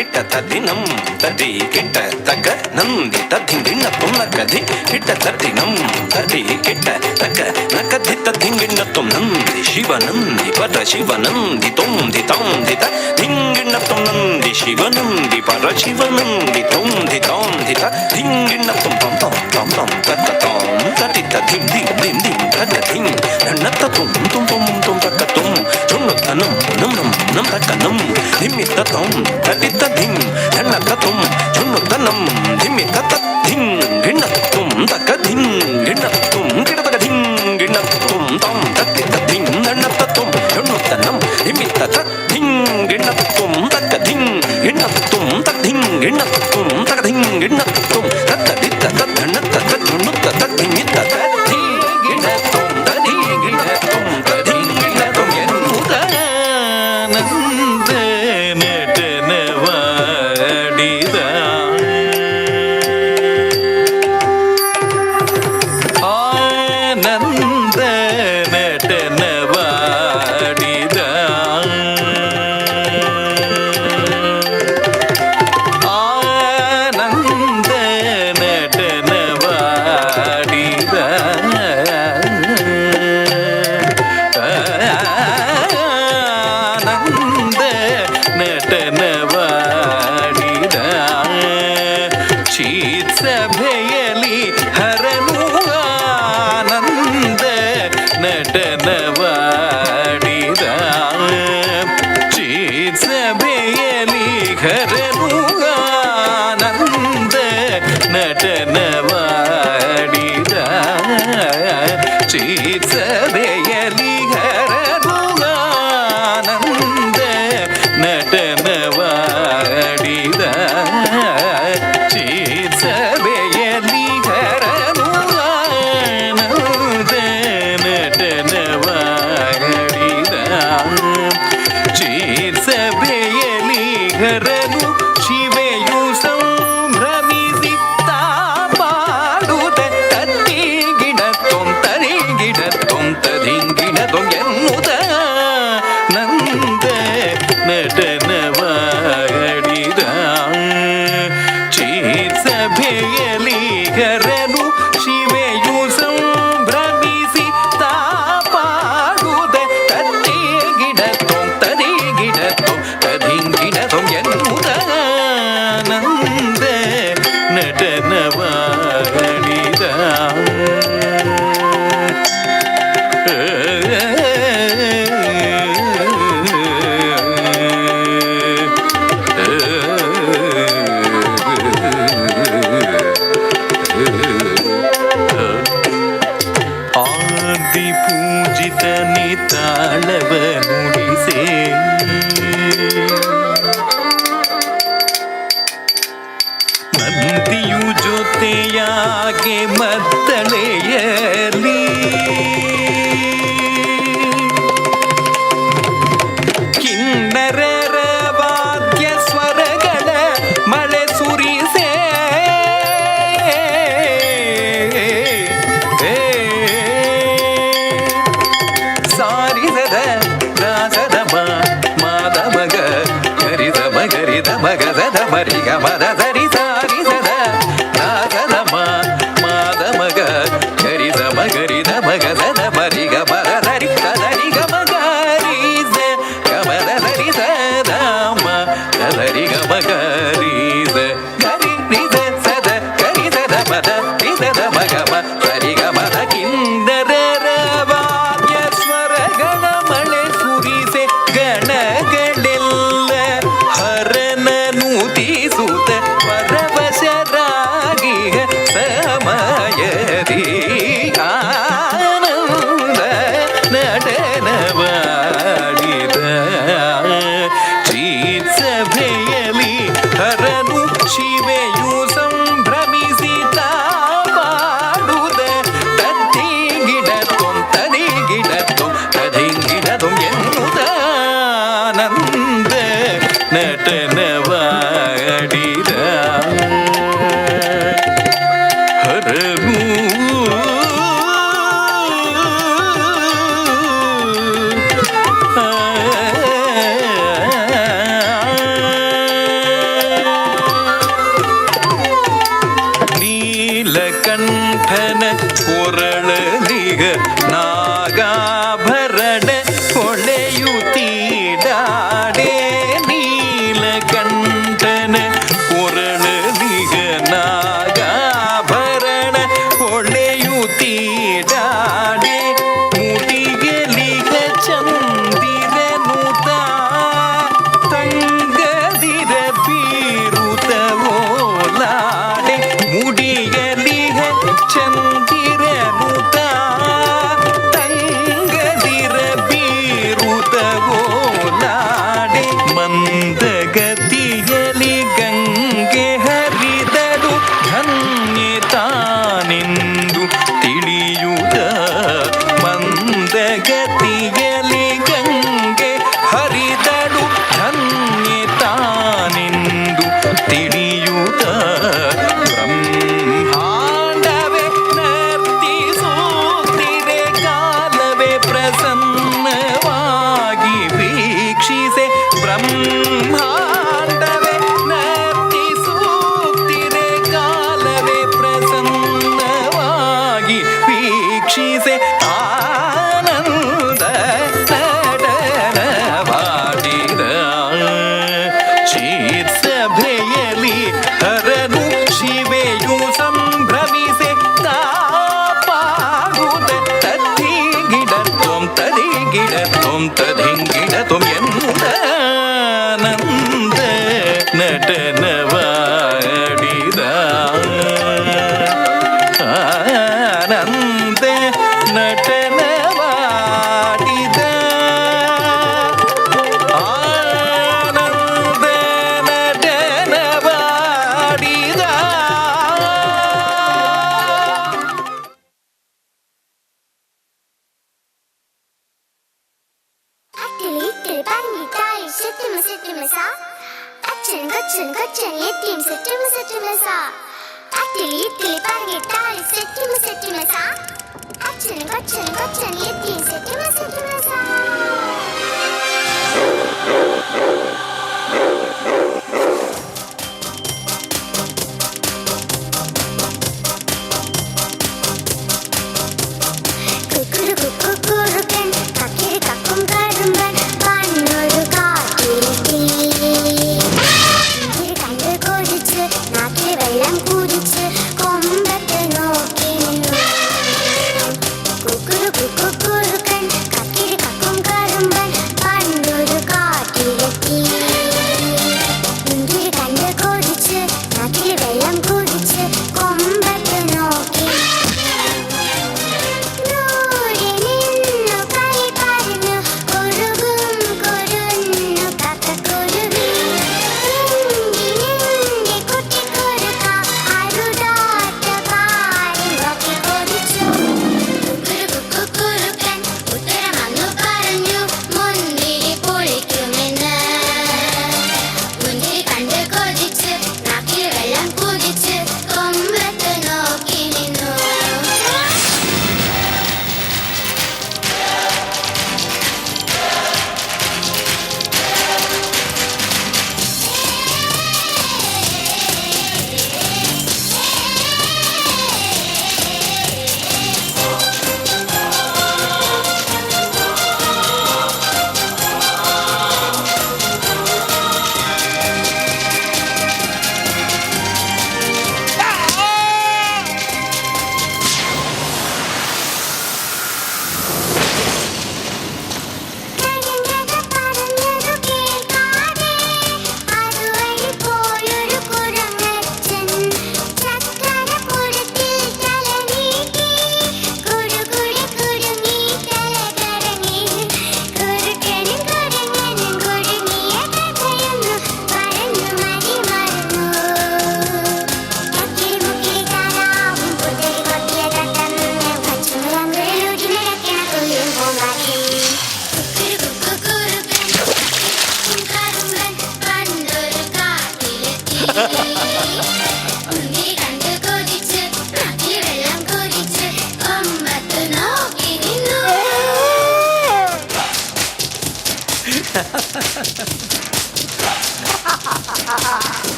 ಕಿಟ್ಟ ತದ್ದಿನಂ ತದಿ ಕಿಟ್ಟ ತಕ್ಕ ನಂದಿ ತದ್ದಿಂಗಿಣ್ಣ ತುಮ್ನ ಕದಿ ಕಿಟ್ಟ ತದ್ದಿನಂ ತದಿ ಕಿಟ್ಟ ತಕ್ಕ ನಕದಿ ತದ್ದಿಂಗಿಣ್ಣ ತುಮ್ ನಂದಿ ಶಿವ ನಂದಿ ಪರ ಶಿವ ನಂದಿ ತೊಂದಿ ತಾಂದಿತ ದಿಂಗಿಣ್ಣ ತುಮ್ ನಂದಿ ಶಿವ ನಂದಿ ಪರ ಶಿವ ನಂದಿ ತೊಂದಿ ತಾಂದಿತ ದಿಂಗಿಣ್ಣ ತುಮ್ ತಂ ತಂ ತಂ ತಂ ತಕ್ಕ ತಂ ತದಿತ ಧಿಂ ಧಿಂ ಧಿಂ ಧಿಂ ತಕ್ಕ ಧಿಂ ನನ್ನತ್ತ ತುಂ ತುಂ ತುಂ ತುಂ ತಕ್ಕ ತುಂ ಚುಣ್ಣುತ್ತ ನಂ ನಂ ನಂ ನಂ ತಕ್ಕ ನಂ ಧಿಮ್ಮಿತ್ತ ತಂ ತದಿತ ಧಿಂ ನನ್ನತ್ತ ತುಂ ಚುಣ್ಣುತ್ತ ನಂ ಧಿಮ್ಮಿತ್ತ ತತ್ ಧಿಂ ಗಿಣ್ಣ ತುಂ ತಕ್ಕ ಧಿಂ ಗಿಣ್ಣ ತುಂ ಗಿಡತಕ ಧಿಂ ಗಿಣ್ಣ ತುಂ ತಂ ತತ್ತಿತ್ತ ಧಿಂ ನನ್ನತ್ತ ತುಂ ಚುಣ್ಣುತ್ತ ನಂ ಧಿಮ್ಮಿತ್ತ ತತ್ ಧಿಂ ಗಿಣ್ಣ ತುಂ ತಕ್ಕ ಧಿಂ ಗಿಣ್ಣ ತುಂ ತಕ್ ಧಿಂ ಗಿಣ್ಣ ತುಂ ತಕ ಧಿಂ ಗಿಣ್ಣ ತುಂ ತತ್ತ ದಿತ್ತ ತತ್ ನನ್ನತ್ತ ತತ್ ಚುಣ್ಣುತ್ತ ತತ್ ಧಿಮ್ಮಿತ್ತ ತತ್ ಧಿ ಗಿಣ್ಣ ತುಂ ತದಿ ಗಿಣ್ಣ ತುಂ ತದಿ ಗಿಣ್ಣ ತುಂ ಎನ್ನುತ್ತ ನಂದ ನಟನವಾಡಿದ ಆನಂದ ನಟನವಾಡಿದ ಆನಂದ ನಟನವಾಡಿದ ಆನಂದ ನಟನವಾಡಿದ ಚಿತ್ಸಭೆಯಲಿ ಹರನು ಆನಂದ ನಟನವಾಡಿದ ಚಿತ್ಸಭೆಯಲಿ ಹರನು ಆನಂದ ನಟನವಾಡಿದ ಚಿತ್ಸಭೆಯಲಿ ಹರನು ಆನಂದ ನಟನವಾಡಿದ ಚಿತ್ಸಭೆಯಲಿ ಹರನು ಆನಂದ ನಟನವಾಡಿದ ಚಿತ್ಸಭೆಯಲಿ ಹರನು ಶಿವೆಯು ಸಂಭ್ರಮಿಸಿ ತಾಪಾಡುತ್ತ ತತ್ತಿ ಗಿಡ ತೊಂತರಿ ಗಿಡ ತೊಂತದಿಂಗಿಡ ತೊಂಗೆನ್ನುತ್ತ ನಂದ ನಟನವಾಡಿದ ಚಿತ್ಸಭೆಯಲಿ ಹರನು ಶಿವೆಯು ಸಂಭ್ರಮಿಸಿ ತಾಪಾಡುತ್ತ ತತ್ತಿ ಗಿಡ ತೊಂತದಿ ಗಿಡ ತೊಂತದಿಂಗಿಡ ತೊಂಗೆನ್ನುತ್ತ ನಂದ ನಟನವಾಡಿದ ಆದಿ ಪೂಜಿತ ನಿತಾಳವ ನುಡಿಸೆ ಮಂದಿಯು ಜೊತೆಯಾಗೆ ಮದ್ದಳೆಯಲಿ ಕಿನ್ನರರ ವಾದ್ಯ ಸ್ವರಗಳ ಮಳೆ ಸುರಿಸೆ ಸಾರಿಸದ ದಾಸದ ಮಾದಮಗ ಗರಿದ ಮಗರಿದ ಮಗದ ಮರಿಗ ಮದ ಸರಿ ಸಾರಿಸದ ದಾಸದ ಮಾದಮಗ ಗರಿದ ಮಗರಿದ ಮಗದ ಮರಿಗ ಮದ ಸರಿ ಸದರಿಗ ಮಗರಿಸ ಗಮದ ಸರಿ ಸದಾಮ ಸದರಿಗ ಮಗರಿಸ ಗರಿ ನಿದ ಸದ ಗರಿಸದ ಮದ ನಿಸದ ಮಗಮ ಸರಿಗ ಮದ ಕಿಂದರರ ವಾದ್ಯ ಸ್ವರಗಳ ಮಳೆ ಸುರಿಸೆ ಗಣಗಳೆಲ್ಲ ಹರನನುತಿಸುತ್ತ ಪರವಶರಾಗಿ ಸಮಯದಿ ಆನಂದ ನಟನವಾಡಿದ ಚಿತ್ಸಭೆಯಲಿ ಹರನು ಶಿವೆಯು ಸಂಭ್ರಮಿಸಿ ತಾಪಾಡುದ ತದ್ದಿ ಗಿಡ ತೊಂತದಿ ಗಿಡ ತೊಂತದಿಂಗಿಡ ತೊಂಗೆನ್ನುತ್ತ ಆನಂದ ನಟನವಾಡಿದ ಹರನು കണ്ഠന കുരളിക നാഗാഭരണ കൊളയുതീടാടേ നീലകണ്ഠന കുരളിക നാഗാഭരണ കൊളയുതീടാടേ മുടിയലിക ചന്ദിരനുത തങ്കതിര ബീരുതവോലാടെ മുടിയലിക ചന്ദിരനുത തങ്കതിര ബೀರುತವೋಲಾಡೆ ಮಂದಗತಿಯಲಿ ಗಂಗೆ ಹರಿದಳು ಧನ್ಯೆ ತಾನೆಂದು ತಿಳಿಯುತ್ತ ಮಂದಗತಿಯಲಿ ಗಂಗೆ ಹರಿದಳು ಧನ್ಯೆ ತಾನೆಂದು ತಿಳಿಯುತ್ತ ಬ್ರಹ್ಮಾಂಡವೇ ನರ್ತಿಸುತ್ತಿರೆ ಕಾಲವೇ ಪ್ರಸನ್ನವಾಗಿ ವೀಕ್ಷಿಸೆ ಬ್ರಹ್ಮಾಂಡವೇ ನರ್ತಿಸುತ್ತಿರೆ ಕಾಲವೇ ಪ್ರಸನ್ನವಾಗಿ ವೀಕ್ಷಿಸೆ ಆನಂದ ನಟನವಾಡಿದ ಶೀರ್ಷಭೆಯಲಿ ಹರನು ಶಿವೆಯು ಸಂಭ್ರಮಿಸೆ ತಾಪಾಗುದ ತದ್ದಿಗಿಡತ್ವಂ ತದಿಗಿಡತ್ವಂ ತದಿಂಗಿಡತ್ವಂ ಎನ್ನುತ್ತ ಆನಂದ ನಟನವಾಡಿದ ಆನಂದ ನಟನವಾಡಿದ ಆನಂದ ನಟನವಾಡಿದ Attili ittili pangi tayi sittima sittima sa. Achin gachin gachin yettim sittima sittima sa. Attili ittili pangi tayi sittima sittima sa. Achin gachin gachin yettim sittima sittima sa. Kukuru kukurukan kakiri kakkum karumban പന്നൊരു കാട്ടിലെത്തി കണ്ട് കൊതിച്ച് നാക്കിൽ വെള്ളം കുടിച്ച് കൊമ്പത്ത് നോക്കി നിന്നു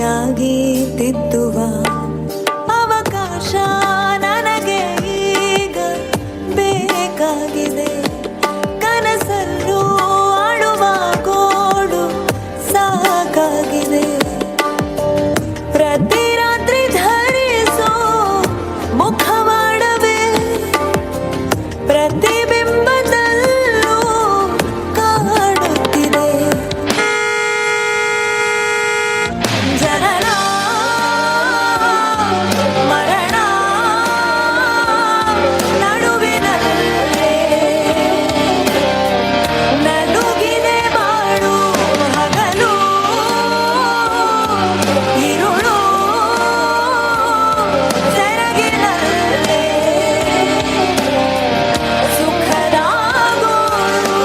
ಪ್ರೀತಿಯಾಗಿ ತಿದ್ದುವ ಅವಕಾಶ ನನಗೆ ಈಗ ಬೇಕಾಗಿದೆ. ಕನಸಲ್ಲೂ ಆಡುವ ಗೋಡು ಸಾಕಾಗಿದೆ. ಪ್ರತಿ ರಾತ್ರಿ ಧರಿಸೋ ಮುಖವಾಡವೇ ಪ್ರತಿಬಿಂಬದಲ್ಲೂ ಕಾಡುತ್ತಿದೆ. ಜನನ ಮರಣ ನಡುವಿನಲ್ಲೇ ನಡುಗಿದೆ ಬಾಳು ಹಗಲು ഇരുಳು ಸೆರಗಿನಲ್ಲೇ ಸುಖದ ಗೋಳು.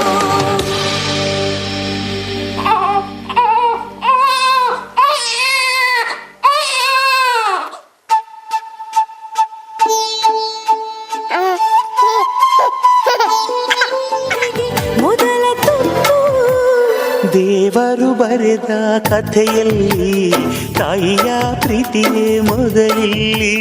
ಮೊದಲ ತುತ್ತು ದೇವರು ಬರೆದ ಕಥೆಯಲ್ಲಿ ತಾಯಿಯ ಪ್ರೀತಿಯೇ ಮೊದಲಿಲ್ಲಿ.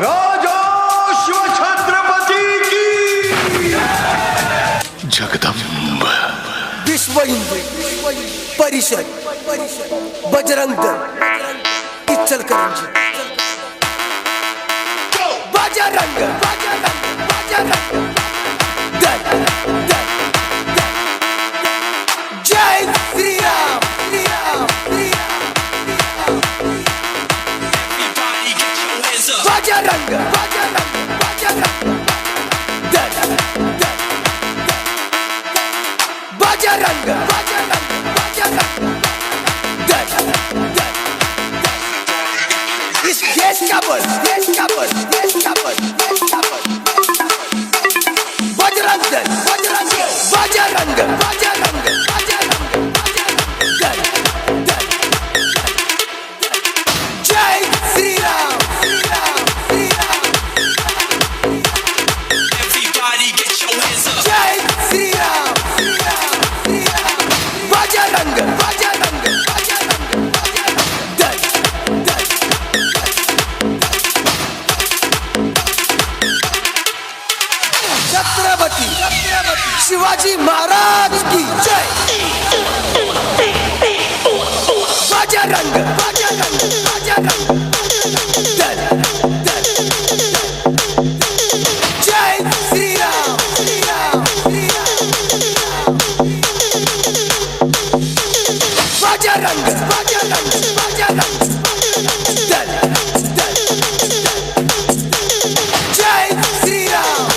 राजा शिव छत्रपति की जगदम्ब विश्व हिंदू परिषद बजरंग दल इचलकरंजी बजरंग दल जय श्री राम बजरंग दल बजरंग इस देश का बल बजरंग दल बजरंग दल जय श्री राम जय श्री राम बजरंग दल छत्रपति शिवाजी महाराज की जय बजरंग दल जय श्री राम बजरंग दल जय श्री राम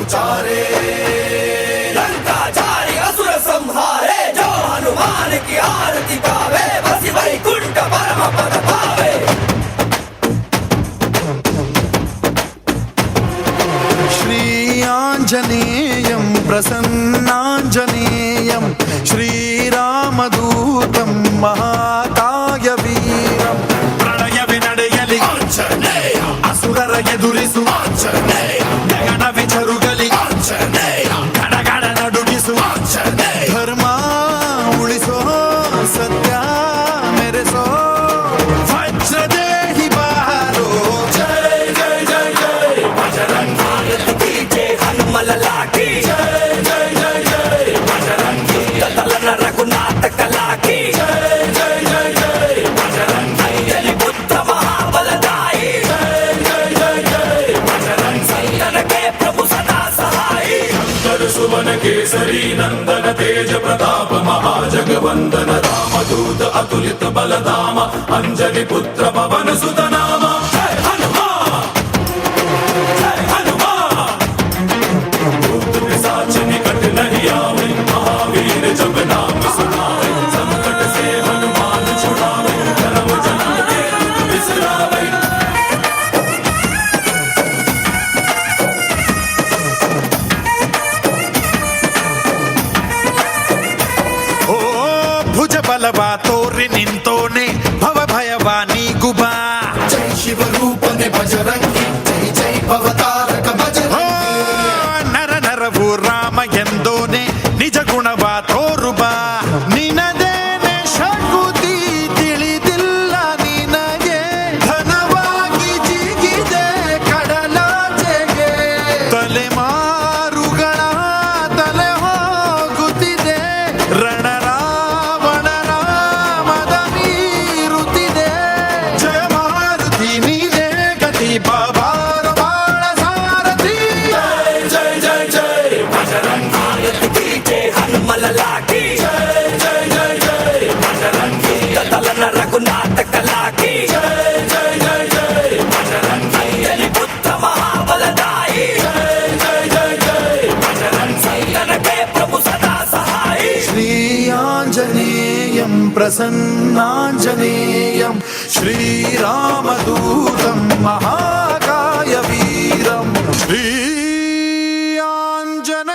उचारे लंका जारी असुर संहारे जो हनुमान की आरती गावे बसी वैकुंठ परम पद पावे श्री आंजनेयं प्रसन्नांजनेयं श्रीरामदूतं महाकाय वीरं प्रणय विनडयलि आंजनेय असुरर ಎದುರಿಸು ಆಂಜನೇಯ ಗಗನ ವಿಚರುಗಲಿ ಆಂಜನೇಯ ಗಡಗಡ ನಡುಗಿಸು ಆಂಜನೇಯ ಧರ್ಮ ಉಳಿಸೋ ಸತ್ಯ ಮೆರೆಸೋ ವಜ್ರದೇಹಿ ಬಾರೋ ಜೈ ಜೈ ಜೈ ಜೈ बजरंगी की जय हनुमल लाठी जय जय जय जय बजरंगी दलन रघुनाथ कला की जय जय जय जय बजरंगी अंजलि पुत्र महाबलदाई जय जय जय जय बजरंगी संतन के प्रभु सदा सहाय शंकर सुवन केसरी नंदन तेज प्रताप महाजगवंदन रामदूत अतुलित बलधाम अंजलि पुत्र पवन सुत नाम जय हनुमान जय हनुमान भूत पिशाच निकट नहीं आवे महावीर जब नाम सुनावे संकट से हनुमान छुड़ावे जन्म जन्म के दुख बिसरावे ಓ ಭುಜ ಬಲವ ತೋರಿ ನಿಂತೋನೆ ಭವ ಭಯವ ನೀಗುಬಾ जय शिव रूपने बजरंगी जय जय भवतारक ಓ बजरंगी ನರ ನರವು ರಾಮ ಎಂದೋನೆ ನಿಜ ಗುಣವ ತೋರುಬಾ ನಿನದೇನೆ ಶಕುತಿ ತಿಳಿದಿಲ್ಲ ನಿನಗೆ ಧನವಾಗಿ ಜಿಗಿದೆ ಕಡಲಾಚೆಗೆ ತಲೆಮಾರುಗಳ ತಲೆ ಹೋಗುತ್ತಿದೆ ರಣರಾವಣ ರಾಮದ ಮೀರುತ್ತಿದೆ ಜಯ ಮಾರುತಿ ನೀನೇ ಗತಿ ಬಾಬಾರ ಬಾಳ ಸಾರಥಿ जय जय जय जय बजरंगी की जय हनुमल लाठी जय जय जय जय बजरंगी दलन रघुनाथ कला की जय जय जय जय बजरंगी अंजलि पुत्र महाबलदाई जय जय जय जय बजरंगी संतन के प्रभु सदा सहाय श्री आंजनेयं प्रसन्नांजनेयं श्रीरामदूतं महाकाय वीरं श्री आंजनेयं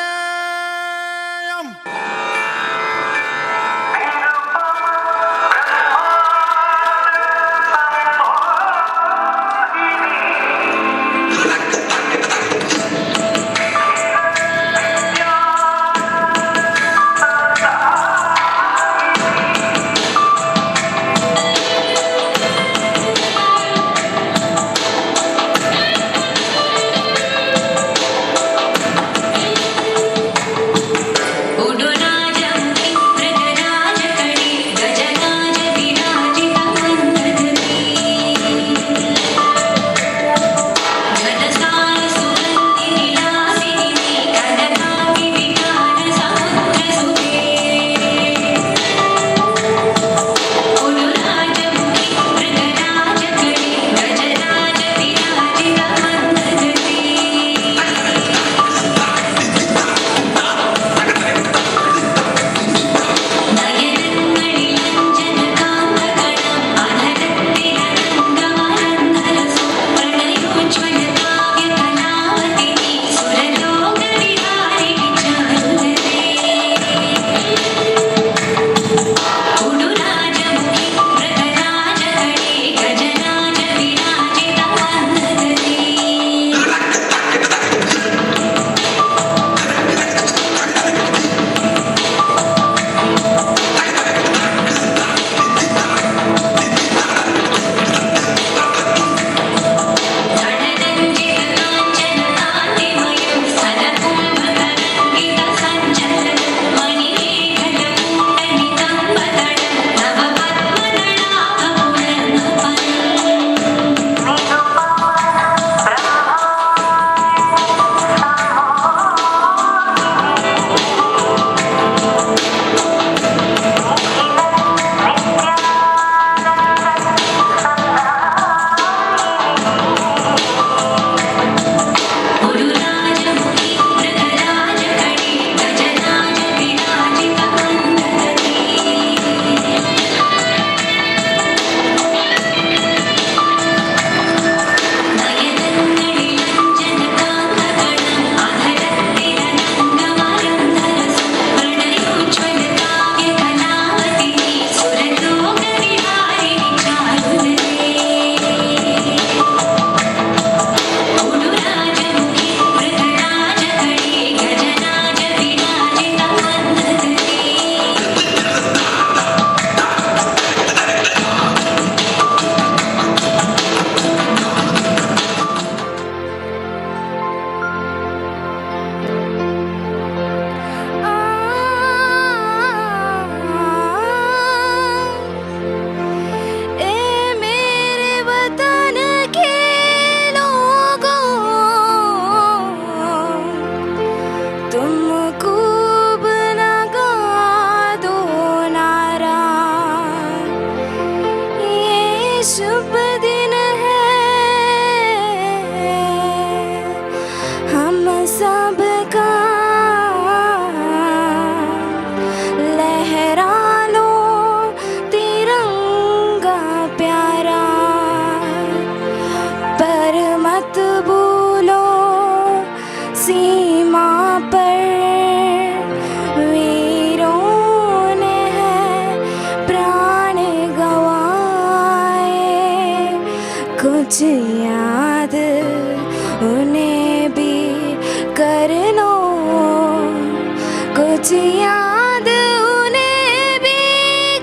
याद उन्हें भी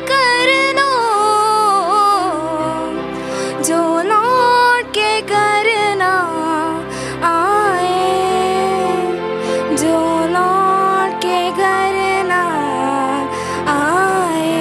कर लो जो लौट के घर ना आए, जो लौट के घर ना आए।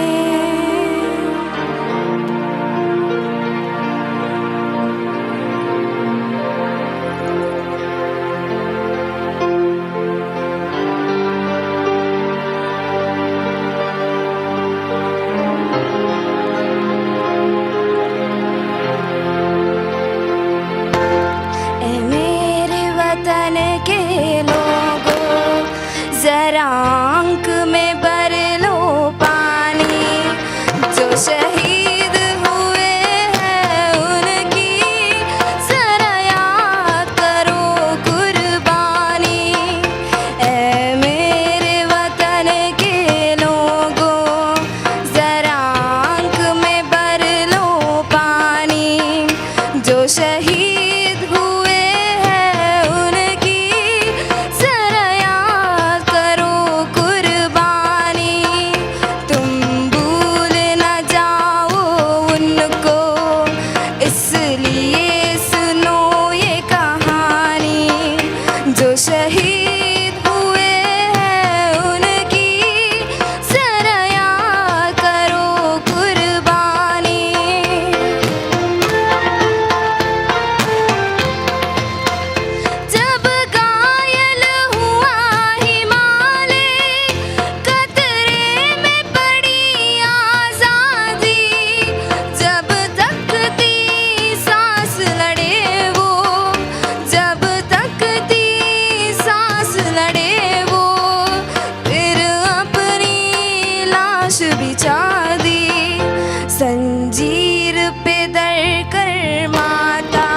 ए मेरे वतन के लोगों, जरा आंख में भर लो पानी। जो शहीद हुए हैं उनकी जरा याद करो कुर्बानी। ए मेरे वतन के लोगों, जरा आंख में भर लो पानी। जो शहीद हुए हैं उनकी जरा याद करो कुर्बानी। तुम भूल न जाओ उनको, इसलिए सुनो ये कहानी। जो शहीद हुए हैं उनकी जरा याद करो कुर्बानी। जब घायल हुआ हिमालय, कतरे में पड़ी आजादी। जब तक थी सांस लड़े वो, जब तक थी सांस लड़े वो, फिर अपनी लाश बिछा दी। संजीर पे दर कर माता,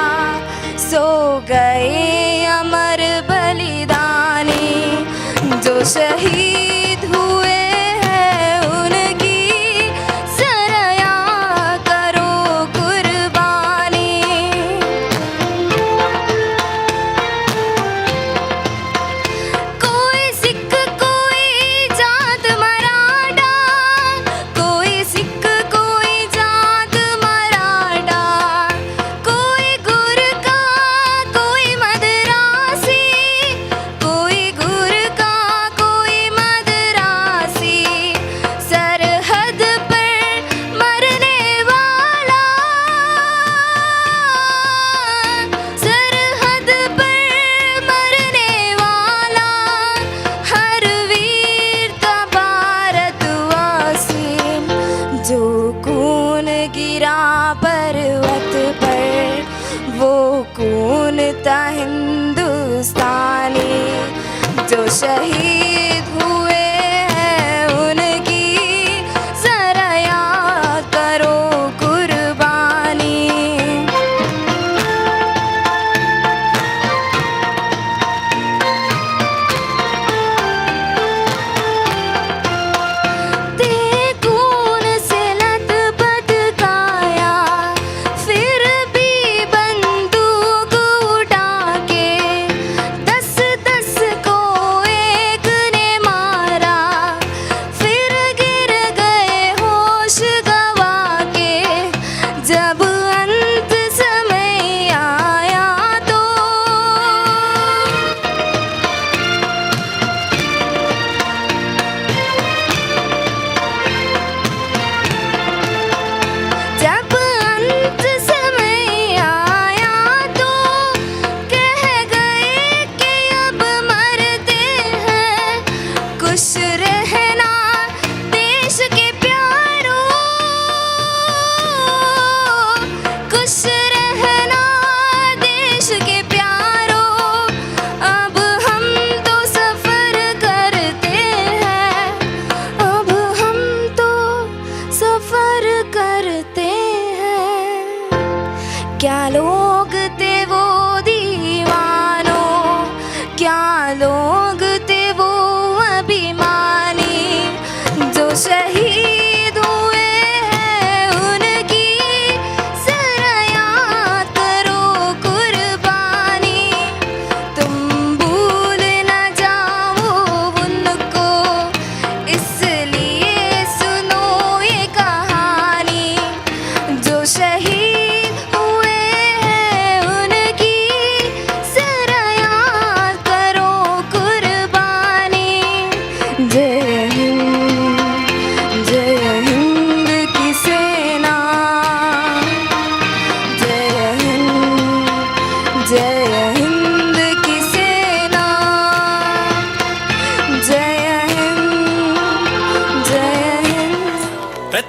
सो गए अमर बलिदानी। जो शहीद हुए हैं उनकी जरा याद करो कुर्बानी। कोई सिख कोई जात मराठा, कोई सिख कोई जात मराठा। कोई गुरखा कोई मदरासी, कोई गुरखा कोई मदरासी। सरहद पर मरने वाला, सरहद पर मरने वाला, हर वीर का भारतवासी। जो खून गिरा पर्वत पर, वो खून था हिंदुस्तानी। जो शहीद हुए हैं उनकी जरा याद करो कुर्बानी। ते खून से लथपथ काया, फिर भी बंदूक उठा के 10-10 को एक ने मारा। फिर गिर गए होश गवा के, जब अंत समय आया तो जब अंत समय आया तो कह गए कि अब मरते हैं। खुश रहना देश के प्यारों, खुश रहना देश के प्यारों। अब हम तो सफर करते हैं, अब हम तो सफर करते हैं। क्या लोग थे वो दीवानों, क्या लोग थे वो अभिमानी। जो शहीद हुए हैं उनकी जरा याद करो कुर्बानी। तुम भूल न जाओ उनको, इसलिए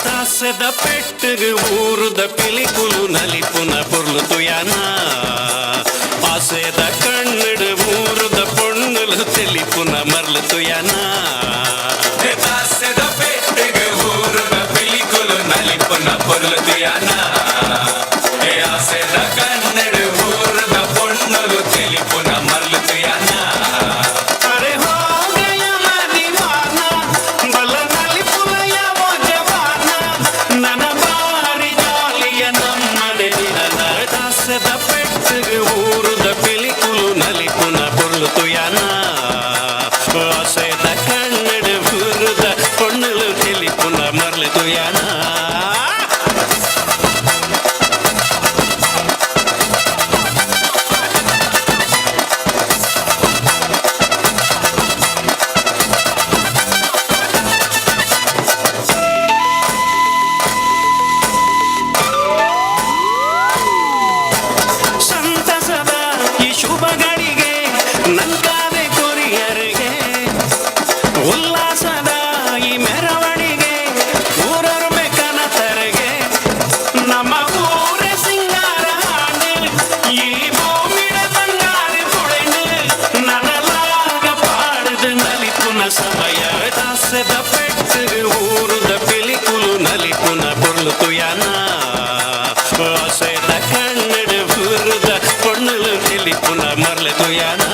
తాసెద పెట్టుగు ఊరుద పిలికులు నలిపున పొర్లుతు యానా ఆసేద కಣ್ಣుడు ఊరుద పొన్నులు తెలిపున మర్లుతు యానా తాసెద పెట్టుగు ఊరుద పిలికులు నలిపున పొర్లుతు యానా ఆసేద కಣ್ಣుడు ఊరుద పొన్నులు తెలిపున మర్లుతు యానా ఊరుద పిలికులు నలిపున పొర్లుతు యానా ఆసేద కన్నడు ఊరుద పొన్నులు తెలిపున మర్లుతు యానా సమయ దాసెద పెట్టుగు ఊరుద పిలికులు నలిపున పొర్లుతు యానా ఆసేద కన్నడు ఊరుద పొన్నులు తెలిపున మర్లుతు యానా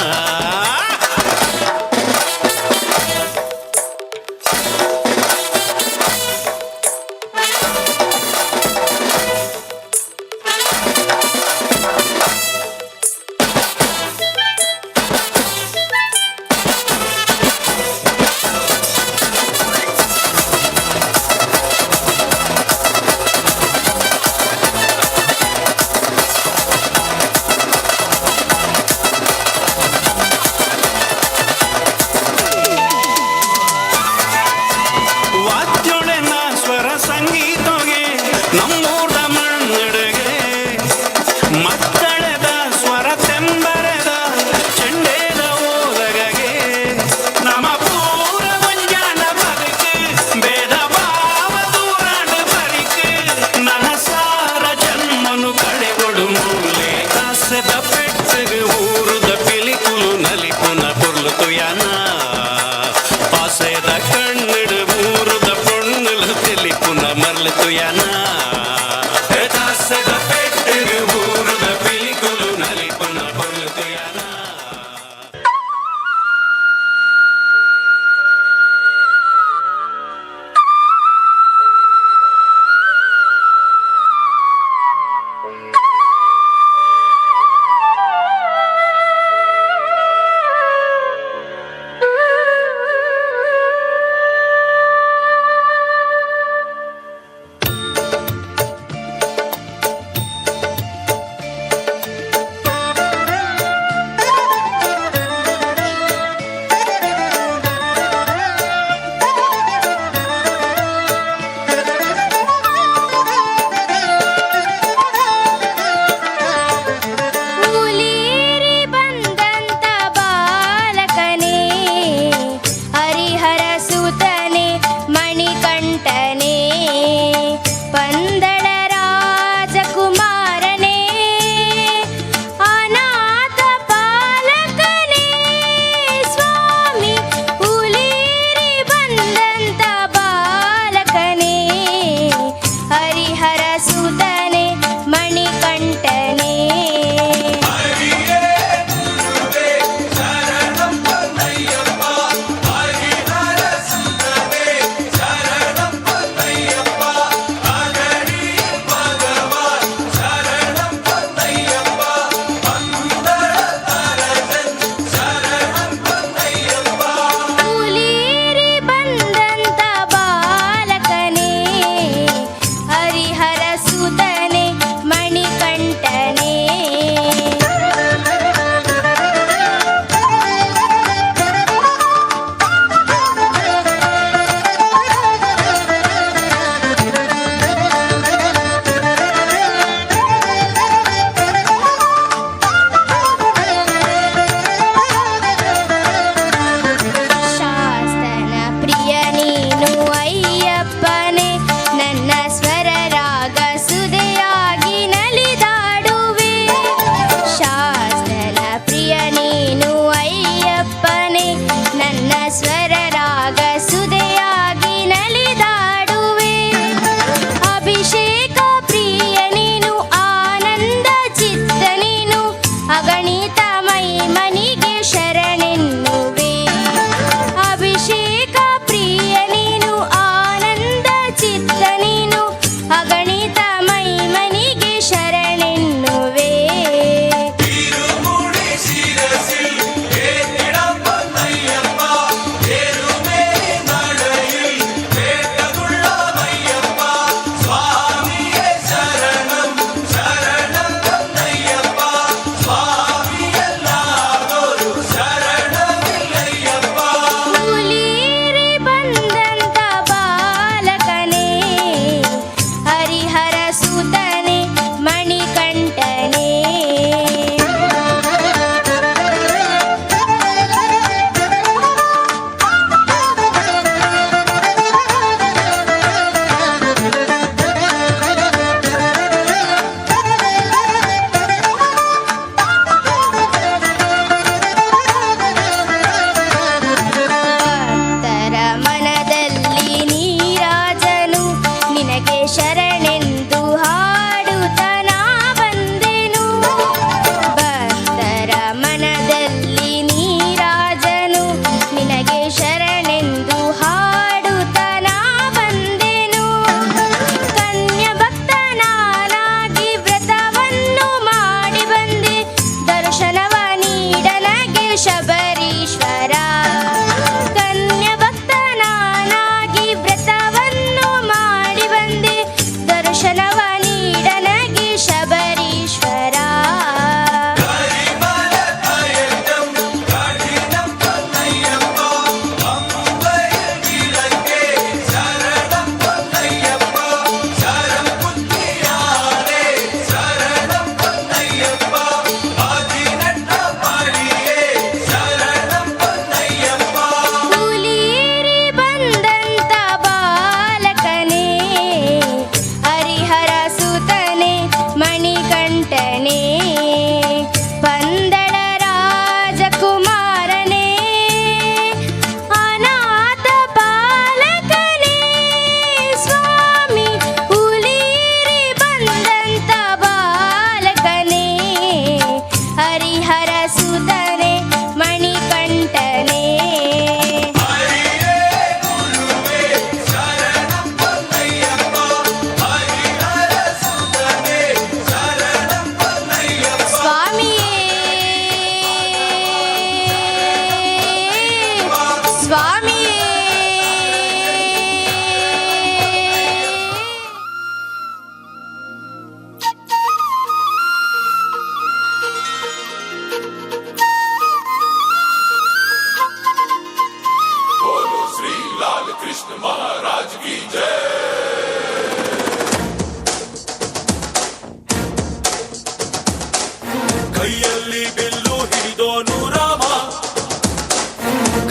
ಕೈಯಲ್ಲಿ ಬಿಲ್ಲು ಹಿಡಿದೋನು ರಾಮ,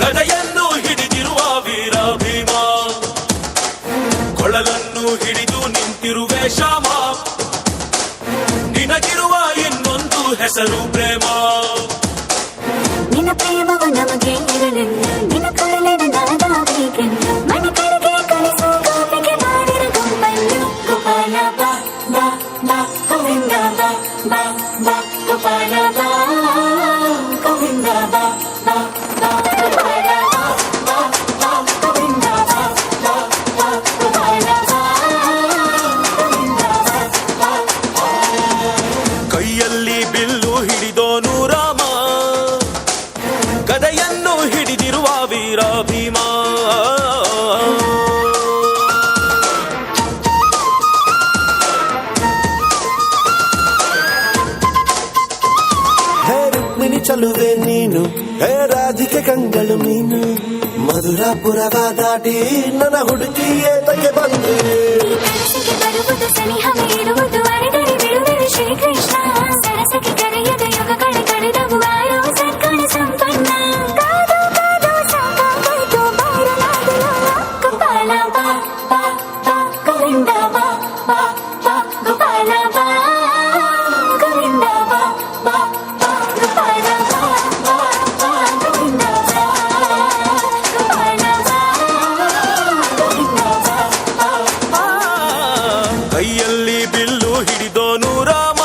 ಗದೆಯನ್ನು ಹಿಡಿದಿರುವ ವೀರ ಭೀಮ, ಕೊಳಲನ್ನು ಹಿಡಿದು ನಿಂತಿರುವೆ ಶ್ಯಾಮ, ನಿನಗಿರುವ ಇನ್ನೊಂದು ಹೆಸರು ಪ್ರೇಮ. ನಿನ್ನ ಪ್ರೇಮವು ನಮಗೆ ಇರಲಿಲ್ಲ, ನಿನ್ನ ಕೊಳಲಿನ ಮನೆ ಕಡೆಗೆ ಕಳಿಸೋ ಗೋಪಿಗೆ ಮಾಡಿರ ಗುಂಪನ್ನು. ಗೋಪಾಲ ಬಾ ಬಾ ಬಾ ಗೋವಿಂದ ಬಾ ಬಾ ಬಾ ಗೋಪಾಲ ಬಾ ಗೋವಿಂದ ಬಾ ಬಾ ಬಾ ಗೋಪಾಲ ಬಾ ಬಾ ಬಾ ಗೋವಿಂದ ಬಾ ಬಾ ಬಾ ಗೋಪಾಲ ಬಾ ಗೋವಿಂದ ಬಾ ಬಾ. ಕೈಯಲ್ಲಿ ಬಿಲ್ಲು ಹಿಡಿದೋನು ರಾಮ, ಗದೆಯನ್ನು ಹಿಡಿದಿರುವ ವೀರ ಭೀಮ. ಹೇ ರುಕ್ಮಿಣಿ ಚಲುವೆ ನೀನು, ಹೇ ರಾಧಿಕೆ ಕಂಗಳು ಮೀನು, ಮಧುರಾಪುರವ ದಾಟಿ ನನ್ನ ಹುಡುಕಿ ಏತಕ್ಕೆ ಬಂದೆ. ಸರಸಕ್ಕೆ ಬರುವುದು ಸನಿಹವೇ ಇರುವುದು ಅರೆದರೆ ಬಿಡುವುದು ಶ್ರೀಕೃಷ್ಣ. ಸರಸಕ್ಕೆ ಕರೆಯದ ಯುಗಗಳ ಕಳೆದವು ಆರೋ ಸರ್ಕಾರ ಸಂಪನ್ನ. ಕಾದು ಕಾದು ಸಾಕಾಗೋಯ್ತು ಬಾರಲಾಗಲ. ಗೋಪಾಲ ಬಾ ಬಾ ಬಾ ಗೋವಿಂದ ಬಾ ಬಾ ಬಾ ಗೋಪಾಲ ಬಾ ಗೋವಿಂದ ಬಾ ಬಾ ಬಾ ಗೋಪಾಲ ಬಾ ಬಾ ಬಾ ಗೋವಿಂದ ಬಾ ಗೋಪಾಲ ಬಾ ಗೋವಿಂದ ಬಾ ಬಾ ಬಾ. ಕೈಯಲ್ಲಿ ಬಿಲ್ಲು ಹಿಡಿದೋನು ರಾಮ,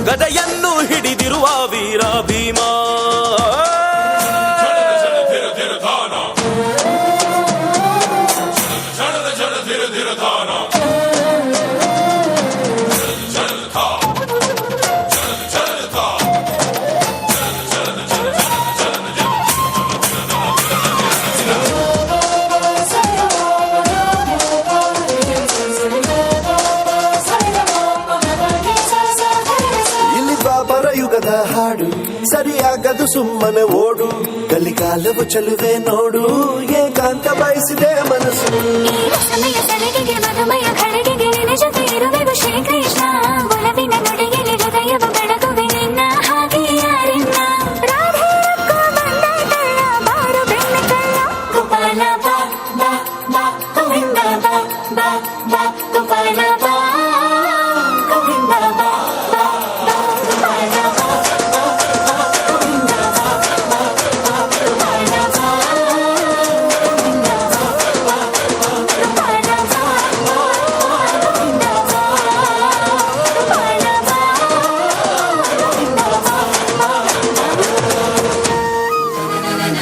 ಗದೆಯನ್ನು ಹಿಡಿದಿರುವ ವೀರ ಭೀಮ. ಇಲ್ಲಿ ಬಾಬರ ಯುಗದ ಹಾಡು ಸರಿಯಾಗದು ಸುಮ್ಮನೆ ಓಡು. ಕಲಿಕಾಲವು ಚಲುವೆ ನೋಡು, ಏಕಾಂತ ಬಯಸಿದೆ ಮನಸ್ಸು. ಸಮಯ ಸಲಿಗೆಗೆ ಮಧುಮಯ ಖಡ್ಗೆಗೆ ನಿನ್ನ ಜೊತೆ ಇರುವೆವು ಶ್ರೀಕೃಷ್ಣ. ಒಲವಿನ ನುಡಿಯಲ್ಲಿ ಹೃದಯವು ಬೆಳಗುವೆ ನಿನ್ನ ಹಾಗೆ ಯಾರಿನ್ನ. ರಾಧೆ ರೊಕ್ಕ ಬಂದಾಯ್ತಲ್ಲ ಬಾರು ಬೆಣ್ಣೆ ಕಳ್ಳ. ಗೋಪಾಲ ಬಾ ಬಾ ಬಾ ಗೋವಿಂದ ಬಾ ಬಾ ಬಾ ಗೋಪಾಲ ಬಾ ಗೋವಿಂದ ಬಾ ಬಾ ಬಾ ಗೋಪಾಲ ಬಾ ಬಾ ಬಾ ಗೋವಿಂದ ಬಾ ಬಾ ಬಾ ಗೋಪಾಲ ಬಾ ಗೋವಿಂದ ಬಾ ಬಾ ಬಾ ಗೋಪಾಲ ಬಾ ಗೋವಿಂದ ಬಾ ಗೋಪಾಲ ಬಾ ಗೋವಿಂದ ಬಾ.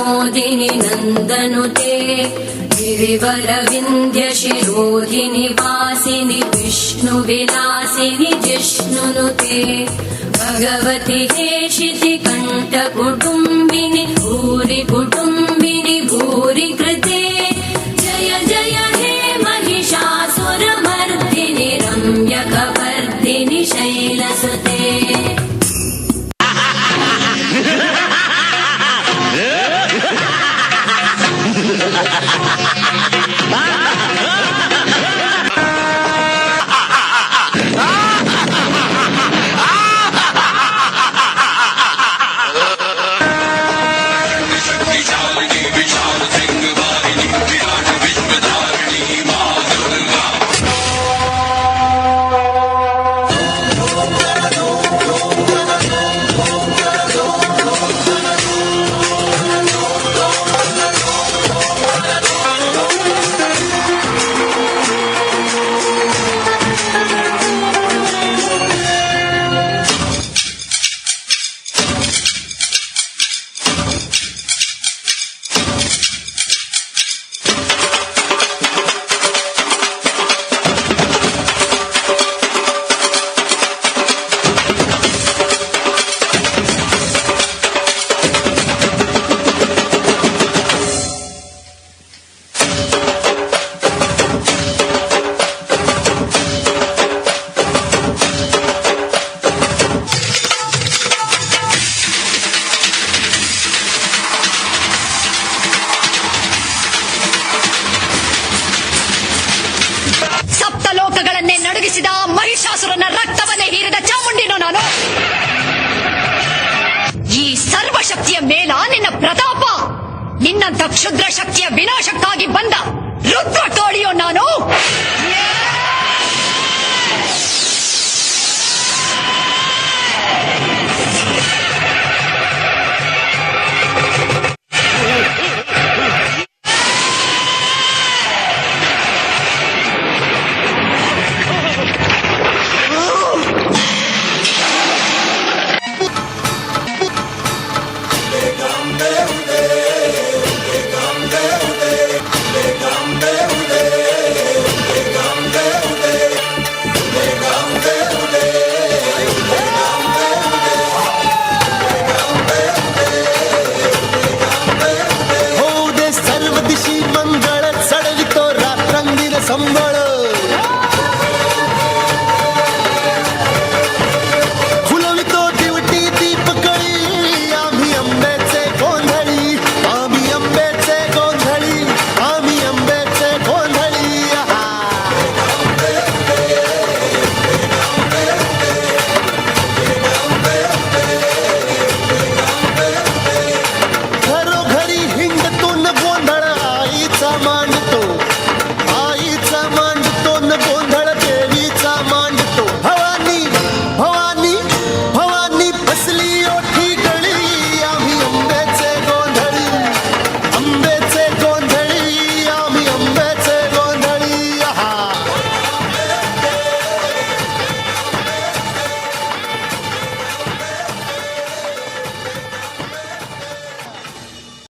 विनोदिनि नन्दनुते गिरिवरविन्ध्यशिरोधिनि वासिनि विष्णुविलासिनि जिष्णुनुते भगवति हेशिति कण्ठकुटुम्बिनि भूरि कुटुम्बिनि भूरि कृते जय जय हे महिषासुरमर्दिनि रम्यकवर्दिनि शैलसुते ಮಹಿಷಾಸುರನ ರಕ್ತವನ್ನೇ ಹೀರಿದ ಚಾಮುಂಡಿನೋ ನಾನು. ಈ ಸರ್ವಶಕ್ತಿಯ ಮೇಲ ನಿನ್ನ ಪ್ರತಾಪ, ನಿನ್ನಂತ ಕ್ಷುದ್ರ ಶಕ್ತಿಯ ವಿನಾಶಕ್ಕಾಗಿ ಬಂದ ರುದ್ರ ತೋಳಿಯೋ ನಾನು.